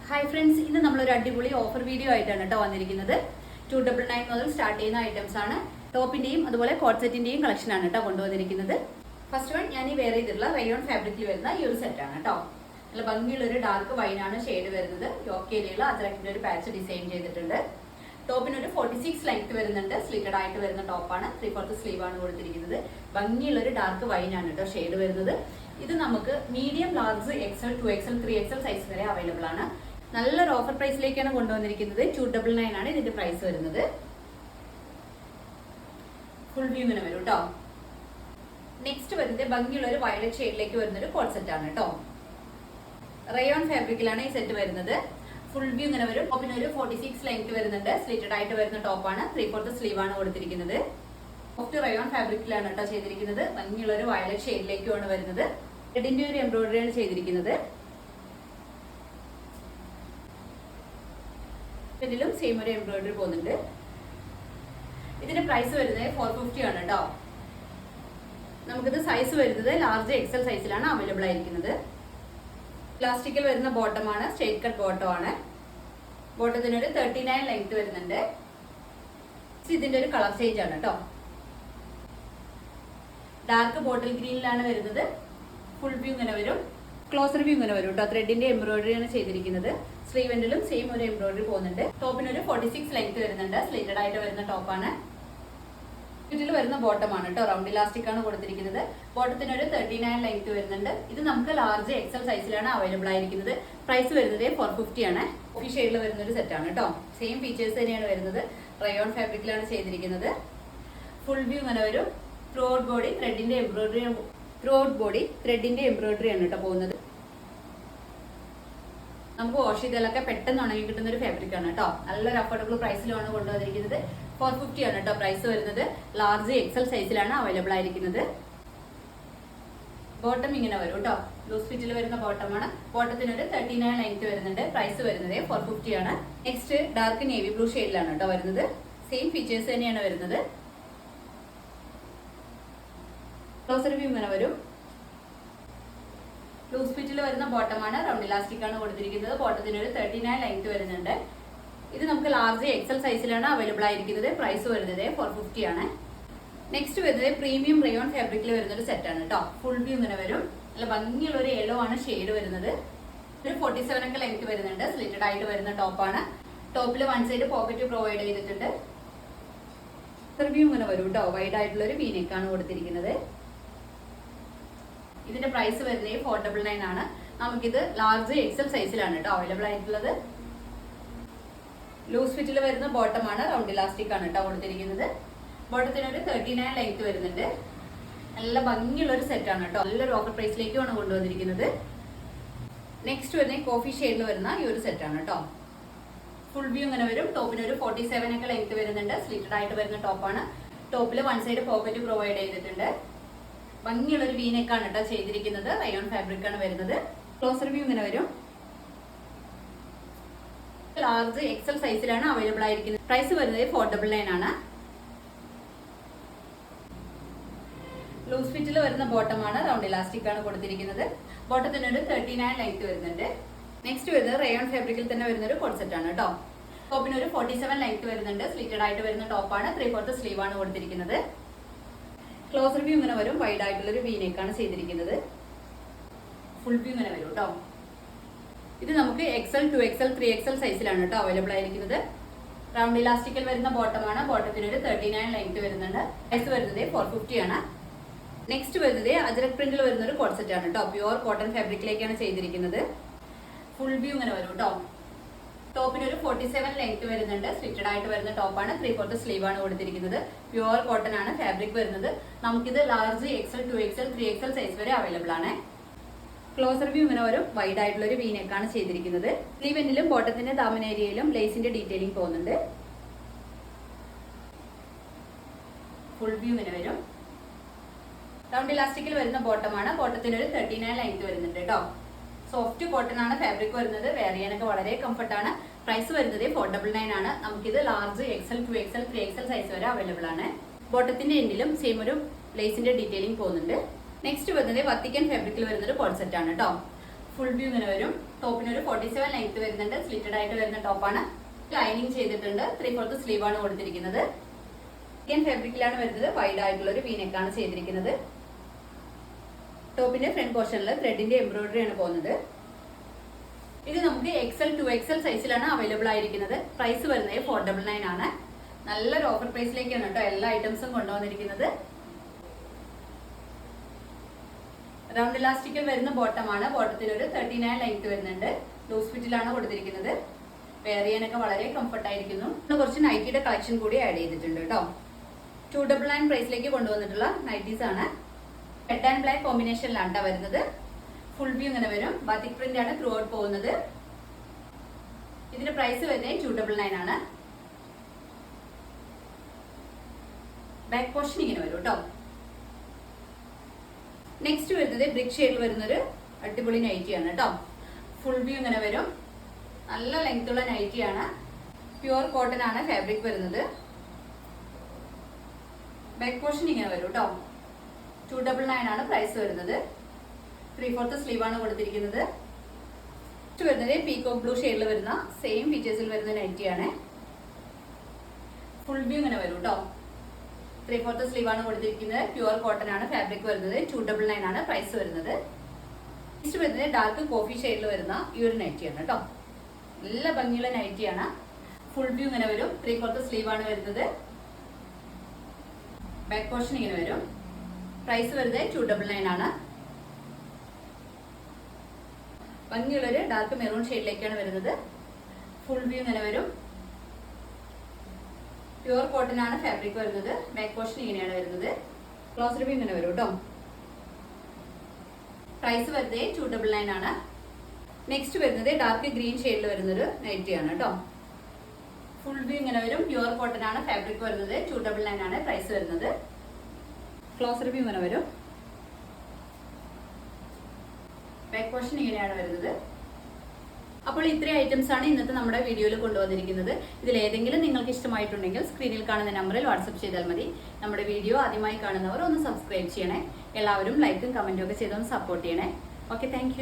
Hi friends, ഇന്ന് നമ്മളൊരു അടിപൊളി ഓഫർ വീഡിയോ ആയിട്ടാണ് കേട്ടോ വന്നിരിക്കുന്നത്. 299 മുതൽ സ്റ്റാർട്ട് ചെയ്യുന്ന ഐറ്റംസ് ആണ്. ടോപ്പിന്റെയും അതുപോലെ കോട്ട് സെറ്റിന്റെയും കളക്ഷൻ ആണ് കേട്ടോ കൊണ്ടുവന്നിരിക്കുന്നത്. ഫസ്റ്റ് വൺ ഞാൻ ഈ വെയർ ചെയ്തിട്ടുള്ള റയോൺ ഫാബ്രിക്കിൽ വരുന്ന ഈ ഒരു സെറ്റ് ആണ് കേട്ടോ. നല്ല ഭംഗിയുള്ള ഒരു ഡാർക്ക് വൈൻ ആണ് ഷെയ്ഡ് വരുന്നത്. യോക്ക് ഏരിയയിൽ അജ്രക്കിന്റെ ഒരു പാച്ച് ഡിസൈൻ ചെയ്തിട്ടുണ്ട്. ടോപ്പിന് ഒരു 46 ലെങ്ത് വരുന്നുണ്ട്. സ്ലിറ്റഡ് ആയിട്ട് വരുന്ന ടോപ്പാണ്. 3/4 സ്ലീവ് ആണ് കൊടുത്തിരിക്കുന്നത്. ഭംഗിയുള്ള ഒരു ഡാർക്ക് വൈൻ ആണ് കേട്ടോ ഷെയ്ഡ് വരുന്നത്. ഇത് നമുക്ക് medium, large, XL, 2XL, 3XL size വരെ അവൈലബിൾ ആണ്. നല്ലൊരു ഓഫർ പ്രൈസിലേക്കാണ് കൊണ്ടുവന്നിരിക്കുന്നത്. 299 ആണ് ഇതിന്റെ പ്രൈസ് വരുന്നത്. ഫുൾ വ്യൂ ഇങ്ങനെ വരും കേട്ടോ. നെക്സ്റ്റ് വരുന്നത് ഭംഗിയുള്ള ഒരു വയലറ്റ് ഷെയ്ഡിലേക്ക് വരുന്ന ഒരു കോട്ട് സെറ്റ് ആണ് കേട്ടോ. റയോൺ ഫാബ്രിക്കിലാണ് ഈ സെറ്റ് വരുന്നത്. ഫുൾ വ്യൂ ഇങ്ങനെ വരും. ടോപ്പിന് ഒരു 46 ലെങ്ത് വരുന്നുണ്ട്. സ്ലിറ്റഡ് ആയിട്ട് വരുന്ന ടോപ്പാണ്. 3/4 സ്ലീവ് ആണ് കൊടുത്തിരിക്കുന്നത്. സോഫ്റ്റ് റയോൺ ഫാബ്രിക്കിലാണ് കേട്ടോ ചെയ്തിരിക്കുന്നത്. ഭംഗിയുള്ള ഒരു വയലറ്റ് ഷെയ്ഡിലേക്കുമാണ് വരുന്നത്. റെഡിന്റെ ഒരു എംബ്രോയിഡറി ആണ് ചെയ്തിരിക്കുന്നത്. ഇതിലും സെയിം ഒരു എംബ്രോയിഡറി പോകുന്നുണ്ട്. ഇതിന്റെ പ്രൈസ് വരുന്നത് 450 ആണ് കേട്ടോ. നമുക്കിത് സൈസ് വരുന്നത് ലാർജ് XL സൈസിലാണ് അവൈലബിൾ ആയിരിക്കുന്നത്. പ്ലാസ്റ്റിക്കിൽ വരുന്ന ബോട്ടമാണ്. സ്ട്രെയിറ്റ് കട്ട് ബോട്ടം ആണ്. ബോട്ടത്തിന് ഒരു 39 ലെങ്ത് വരുന്നുണ്ട്. ഇതിന്റെ ഒരു കളർ ചേഞ്ച് ആണ് കേട്ടോ. ഡാർക്ക് ബോട്ടിൽ ഗ്രീനിലാണ് വരുന്നത്. ഫുൾ വ്യൂ ഇങ്ങനെ വരും. ക്ലോസർ വ്യൂ ഇങ്ങനെ വരും കേട്ടോ. ത്രെഡിന്റെ എംബ്രോയിഡറി ആണ് ചെയ്തിരിക്കുന്നത്. സ്ലീവെന്റിലും സെയിം ഒരു എംബ്രോയിഡറി പോകുന്നുണ്ട്. ടോപ്പിന് ഒരു 46 ലെങ്ത് വരുന്നുണ്ട്. സ്ലിറ്റഡ് ആയിട്ട് വരുന്ന ടോപ്പാണ്. ഇതിൽ വരുന്ന ബോട്ടമാണ് കേട്ടോ. റൗണ്ട് ഇലാസ്റ്റിക് ആണ് കൊടുത്തിരിക്കുന്നത്. ബോട്ടത്തിന് ഒരു 39 ലെങ്ത് വരുന്നുണ്ട്. ഇത് നമുക്ക് ലാർജ് XL സൈസിലാണ് അവൈലബിൾ ആയിരിക്കുന്നത്. പ്രൈസ് വരുന്നത് 450 ആണ്. കോഫി ഷെയ്ഡിൽ വരുന്ന ഒരു സെറ്റ് ആണ് കേട്ടോ. സെയിം ഫീച്ചേഴ്സ് തന്നെയാണ് വരുന്നത്. റയോൺ ഫാബ്രിക്കിലാണ് ചെയ്തിരിക്കുന്നത്. ഫുൾ വ്യൂ ഇങ്ങനെ വരും. ത്രൂ ഔട്ട് ബോഡി ത്രെഡിന്റെ എംബ്രോയിഡറി ആണ് കേട്ടോ പോകുന്നത്. നമുക്ക് വാഷ് ചെയ്താലൊക്കെ പെട്ടെന്ന് ഉണങ്ങി കിട്ടുന്ന ഒരു ഫാബ്രിക് ആണ് കേട്ടോ. നല്ലൊരു അഫോർഡബിൾ പ്രൈസിലാണ് കൊണ്ടുവന്നിരിക്കുന്നത്. 450 ആണ് കേട്ടോ പ്രൈസ് വരുന്നത്. ലാർജ് XL സൈസിലാണ് അവൈലബിൾ ആയിരിക്കുന്നത്. ബോട്ടം ഇങ്ങനെ വരും കേട്ടോ. ലൂസ് ഫിറ്റിൽ വരുന്ന ബോട്ടമാണ്. ബോട്ടത്തിന് ഒരു 39 ലെങ്ത് വരുന്നുണ്ട്. പ്രൈസ് വരുന്നത് 450 ആണ്. നെക്സ്റ്റ് ഡാർക്ക് നേവി ബ്ലൂ ഷെയ്ഡിലാണ് കേട്ടോ വരുന്നത്. സെയിം ഫീച്ചേഴ്സ് തന്നെയാണ് വരുന്നത്. ക്ലോസർ വ്യൂ ഇങ്ങനെ വരും. ലൂസ് ഫിറ്റിൽ വരുന്ന ബോട്ടമാണ്. റൗണ്ട് ഇലാസ്റ്റിക് ആണ് കൊടുത്തിരിക്കുന്നത്. ബോട്ടത്തിന് ഒരു 39 ലെങ്ത് വരുന്നുണ്ട്. ഇത് നമുക്ക് ലാർജ് XL സൈസിലാണ് അവൈലബിൾ ആയിരിക്കുന്നത്. പ്രൈസ് വരുന്നത് 450 ആണ്. നെക്സ്റ്റ് വരുന്നത് പ്രീമിയം റയോൺ ഫാബ്രിക്കിൽ വരുന്ന ഒരു സെറ്റ് ആണ് കേട്ടോ. ഫുൾ വ്യൂ ഇങ്ങനെ വരും. നല്ല ഭംഗിയുള്ള ഒരു യെല്ലോ ആണ് ഷെയ്ഡ് വരുന്നത്. ഒരു 47 ഒക്കെ ലെങ്ത് വരുന്നുണ്ട്. സ്ലിറ്റഡ് ആയിട്ട് വരുന്ന ടോപ്പാണ്. ടോപ്പിൽ വൺ സൈഡ് പോക്കറ്റ് പ്രൊവൈഡ് ചെയ്തിട്ടുണ്ട്. വ്യൂ ഇങ്ങനെ വരും കേട്ടോ. വൈഡ് ആയിട്ടുള്ള ഒരു വീനെക്ക് ആണ് കൊടുത്തിരിക്കുന്നത്. ഇതിന്റെ പ്രൈസ് വരുന്നത് 499 ആണ്. നമുക്കിത് ലാർജ് XL സൈസിലാണ് കേട്ടോ അവൈലബിൾ ആയിട്ടുള്ളത്. ലൂസ് ഫിറ്റിൽ വരുന്ന ബോട്ടമാണ്. റൗണ്ട് ഇലാസ്റ്റിക് ആണ് കേട്ടോ കൊടുത്തിരിക്കുന്നത്. ബോട്ടത്തിന് ഒരു 39 ലെങ്ത് വരുന്നുണ്ട്. നല്ല ഭംഗിയുള്ള ഒരു സെറ്റ് ആണ് കേട്ടോ. നല്ലൊരു ഓഫർ പ്രൈസിലേക്കുമാണ് കൊണ്ടുവന്നിരിക്കുന്നത്. നെക്സ്റ്റ് വരുന്നത് കോഫി ഷെയ്ഡിൽ വരുന്ന ഈ ഒരു സെറ്റ് ആണ് കേട്ടോ. ഫുൾ വ്യൂ ഇങ്ങനെ വരും. ടോപ്പിന് ഒരു 47 ഒക്കെ ലെങ്ത് വരുന്നുണ്ട്. സ്ലിറ്റഡ് ആയിട്ട് വരുന്ന ടോപ്പാണ്. ടോപ്പിൽ വൺ സൈഡ് പോക്കറ്റ് പ്രൊവൈഡ് ചെയ്തിട്ടുണ്ട്. ഭംഗിയുള്ള ഒരു വീനെക്കാണ് കേട്ടോ ചെയ്തിരിക്കുന്നത്. റയോൺ ഫാബ്രിക് ആണ് വരുന്നത്. ക്ലോസർ വ്യൂ ഇങ്ങനെ വരും. ലാർജ് XL സൈസിലാണ് അവൈലബിൾ ആയിരിക്കുന്നത്. പ്രൈസ് വരുന്നത് 499 ആണ്. ലൂസ് ഫിറ്റിൽ വരുന്ന ബോട്ടമാണ്. റൗണ്ട് ഇലാസ്റ്റിക് ആണ് കൊടുത്തിരിക്കുന്നത്. ബോട്ടത്തിന് ഒരു 39 ലെങ്ത് വരുന്നുണ്ട്. നെക്സ്റ്റ് വരുന്നത് റയോൺ ഫാബ്രിക്കിൽ തന്നെ വരുന്ന ഒരു കോട്ട് സെറ്റ് ആണ് കേട്ടോ. ടോപ്പിന് ഒരു 47 ലെങ്ത് വരുന്നുണ്ട്. സ്ലിറ്റഡ് ആയിട്ട് വരുന്ന ടോപ്പാണ്. 3/4 സ്ലീവ് ആണ് കൊടുത്തിരിക്കുന്നത്. ക്ലോസർ വ്യൂ ഇങ്ങനെ വരും. വൈഡ് ആയിട്ടുള്ള ഒരു വീനെക്കാണ് ചെയ്തിരിക്കുന്നത്. ഫുൾ വ്യൂ ഇങ്ങനെ വരും കേട്ടോ. ഇത് നമുക്ക് XL, 2XL, 3XL സൈസിലാണ് കേട്ടോ അവൈലബിൾ ആയിരിക്കുന്നത്. റൗണ്ട് ഇലാസ്റ്റിക്കൽ വരുന്ന ബോട്ടമാണ്. ബോട്ടത്തിന് ഒരു 39 ലെങ്ത് വരുന്നുണ്ട്. പ്രൈസ് വരുന്നത് 450 ആണ്. നെക്സ്റ്റ് വരുന്നത് അജ്രക് പ്രിന്റിൽ വരുന്ന ഒരു കോട്ട് സെറ്റ് ആണ് കേട്ടോ. പ്യുവർ കോട്ടൺ ഫാബ്രിക്കിലേക്കാണ് ചെയ്തിരിക്കുന്നത്. ഫുൾ വ്യൂ ഇങ്ങനെ വരും കേട്ടോ. ടോപ്പിന് ഒരു 47 ലെങ്ത് വരുന്നുണ്ട്. സ്ലിറ്റഡ് ആയിട്ട് വരുന്ന ടോപ്പാണ്. 3/4 സ്ലീവ് ആണ് കൊടുത്തിരിക്കുന്നത്. പ്യുവർ കോട്ടൺ ആണ് ഫാബ്രിക് വരുന്നത്. നമുക്കിത് large XL, 2XL, 3XL size വരെ അവൈലബിൾ ആണ്. ക്ലോസർ വ്യൂ ഇങ്ങനെ വരും. വൈഡ് ആയിട്ടുള്ള ഒരു വീനെക്കാണ് ചെയ്തിരിക്കുന്നത്. സ്ലീവെന്റിലും ബോട്ടത്തിന്റെ ദാമൻ ഏരിയയിലും ലേസിന്റെ ഡീറ്റെയിലിംഗ് പോകുന്നുണ്ട്. ഫുൾ വ്യൂ ഇങ്ങനെ വരും. റൗണ്ട് ഇലാസ്റ്റിക്കിൽ വരുന്ന ബോട്ടമാണ്. ബോട്ടത്തിന് ഒരു 39 ലെങ്ത് വരുന്നുണ്ട് കേട്ടോ. സോഫ്റ്റ് കോട്ടൺ ആണ് ഫാബ്രിക് വരുന്നത്. വെയർ ചെയ്യാനൊക്കെ വളരെ കംഫർട്ടാണ്. പ്രൈസ് വരുന്നത് 499 ആണ്. നമുക്കിത് large XL, 2XL, 3XL size വരെ അവൈലബിൾ ആണ്. ബോട്ടത്തിന്റെ എൻഡിലും സെയിം ഒരു ലേസിന്റെ ഡീറ്റെയിലിംഗ് പോകുന്നുണ്ട്. നെക്സ്റ്റ് വരുന്നത് വത്തിക്കൻ ഫാബ്രിക്കിൽ വരുന്ന ഒരു കോട്ട് സെറ്റ് ആണ് കേട്ടോ. ഫുൾ വ്യൂ ഇങ്ങനെ വരും. ടോപ്പിന് ഒരു 47 ലെങ്ത് വരുന്നുണ്ട്. സ്ലിറ്റഡ് ആയിട്ട് വരുന്ന ടോപ്പാണ്. ലൈനിങ് ചെയ്തിട്ടുണ്ട്. 3/4 സ്ലീവ് ആണ് കൊടുത്തിരിക്കുന്നത്. ഇന്ത്യൻ ഫാബ്രിക്കിലാണ് വരുന്നത്. വൈഡ് ആയിട്ടുള്ള ഒരു വീനെക്കാണ് ചെയ്തിരിക്കുന്നത്. ടോപ്പിന്റെ ഫ്രണ്ട് പോർഷനിൽ ത്രെഡിന്റെ എംബ്രോയിഡറി ആണ് പോകുന്നത്. ഇത് നമുക്ക് XL 2XL സൈസിലാണ് അവൈലബിൾ ആയിരിക്കുന്നത്. പ്രൈസ് വരുന്നത് 499 ആണ്. നല്ലൊരു ഓഫർ പ്രൈസിലേക്കാണ് കേട്ടോ എല്ലാ ഐറ്റംസും കൊണ്ടുവന്നിരിക്കുന്നത്. റൗണ്ട് ഇലാസ്റ്റിക്കൽ വരുന്ന ബോട്ടമാണ്. ബോട്ടത്തിന് ഒരു 39 ലെങ്ത് വരുന്നുണ്ട്. ലൂസ് ഫിറ്റിലാണ് കൊടുത്തിരിക്കുന്നത്. വെയർ ചെയ്യാനൊക്കെ വളരെ കംഫർട്ട് ആയിരിക്കുന്നു. കുറച്ച് നൈറ്റിയുടെ കളക്ഷൻ കൂടി ആഡ് ചെയ്തിട്ടുണ്ട് കേട്ടോ. 299 പ്രൈസിലേക്ക് കൊണ്ടുവന്നിട്ടുള്ള നൈറ്റീസ് ആണ്. റെഡ് ആൻഡ് ബ്ലാക്ക് കോമ്പിനേഷനിലാണ് വരുന്നത്. ഫുൾ വ്യൂ ഇങ്ങനെ വരും. ബാത്തിക് പ്രിന്റ് ആണ് ത്രൂ ഔട്ട് പോകുന്നത്. ഇതിന്റെ പ്രൈസ് വരുന്നത് 299 ആണ്. ബാക്ക് പോർഷൻ ഇങ്ങനെ വരും കേട്ടോ. നെക്സ്റ്റ് വരുന്നത് ബ്രിക്ക് ഷെയ്ഡിൽ വരുന്നൊരു അടിപൊളി നൈറ്റിയാണ് കേട്ടോ. ഫുൾ വ്യൂ ഇങ്ങനെ വരും. നല്ല ലെങ്ത് ഉള്ള നൈറ്റിയാണ്. പ്യുവർ കോട്ടൺ ആണ് ഫാബ്രിക് വരുന്നത്. ബാക്ക് പോർഷൻ ഇങ്ങനെ വരും കേട്ടോ. 299 ആണ് പ്രൈസ് വരുന്നത്. 3/4 സ്ലീവ് ആണ് കൊടുത്തിരിക്കുന്നത്. വരുന്നത് പീകോക്ക് ബ്ലൂ ഷെയ്ഡിൽ വരുന്ന സെയിം ഫീച്ചേഴ്സിൽ വരുന്ന നൈറ്റിയാണ്. ഫുൾ വ്യൂ ഇങ്ങനെ വരും കേട്ടോ. 3/4 സ്ലീവ് ആണ് കൊടുത്തിരിക്കുന്നത്. പ്യുവർ കോട്ടൺ ആണ് ഫാബ്രിക് വരുന്നത്. 299 ആണ് പ്രൈസ് വരുന്നത്. നെക്സ്റ്റ് വരുന്നത് ഡാർക്ക് കോഫി ഷെയ്ഡിൽ വരുന്ന ഈ ഒരു നൈറ്റിയാണ് കേട്ടോ. നല്ല ഭംഗിയുള്ള നൈറ്റിയാണ്. ഫുൾ വ്യൂ ഇങ്ങനെ വരും. 3/4 സ്ലീവ് ആണ് വരുന്നത്. ബാക്ക് പോർഷൻ ഇങ്ങനെ വരും. പ്രൈസ് വരുന്നത് 299 ആണ്. ഭംഗിയുള്ളൊരു ഡാർക്ക് മെറൂൺ ഷെയ്ഡിലേക്കാണ് വരുന്നത്. ഫുൾ വ്യൂ ഇങ്ങനെ വരും. പ്യുവർ കോട്ടൺ ആണ് ഫാബ്രിക് വരുന്നത്. ബാക്ക് പോർഷൻ ഇങ്ങനെയാണ് വരുന്നത്. ക്ലോസ് റിവ്യൂ ഇങ്ങനെ വരും കേട്ടോ. പ്രൈസ് വരുന്നത് 299 ആണ്. നെക്സ്റ്റ് വരുന്നത് ഡാർക്ക് ഗ്രീൻ ഷെയ്ഡിൽ വരുന്നൊരു നൈറ്റിയാണ് കേട്ടോ. ഫുൾ വ്യൂ ഇങ്ങനെ വരും. പ്യുവർ കോട്ടൺ ആണ് ഫാബ്രിക് വരുന്നത്. 299 ആണ് പ്രൈസ് വരുന്നത്. ക്ലോസ് റിവ്യൂ ഇങ്ങനെ വരും. ബാക്ക് പോർഷൻ ഇങ്ങനെയാണ് വരുന്നത്. അപ്പോൾ ഇത്രയും ഐറ്റംസ് ആണ് ഇന്നത്തെ നമ്മുടെ വീഡിയോയിൽ കൊണ്ടുവന്നിരിക്കുന്നത്. ഇതിൽ ഏതെങ്കിലും നിങ്ങൾക്ക് ഇഷ്ടമായിട്ടുണ്ടെങ്കിൽ സ്ക്രീനിൽ കാണുന്ന നമ്പറിൽ വാട്സപ്പ് ചെയ്താൽ മതി. നമ്മുടെ വീഡിയോ ആദ്യമായി കാണുന്നവർ ഒന്ന് സബ്സ്ക്രൈബ് ചെയ്യണേ. എല്ലാവരും ലൈക്കും കമന്റും ഒക്കെ ചെയ്തൊന്ന് സപ്പോർട്ട് ചെയ്യണേ. Okay, thank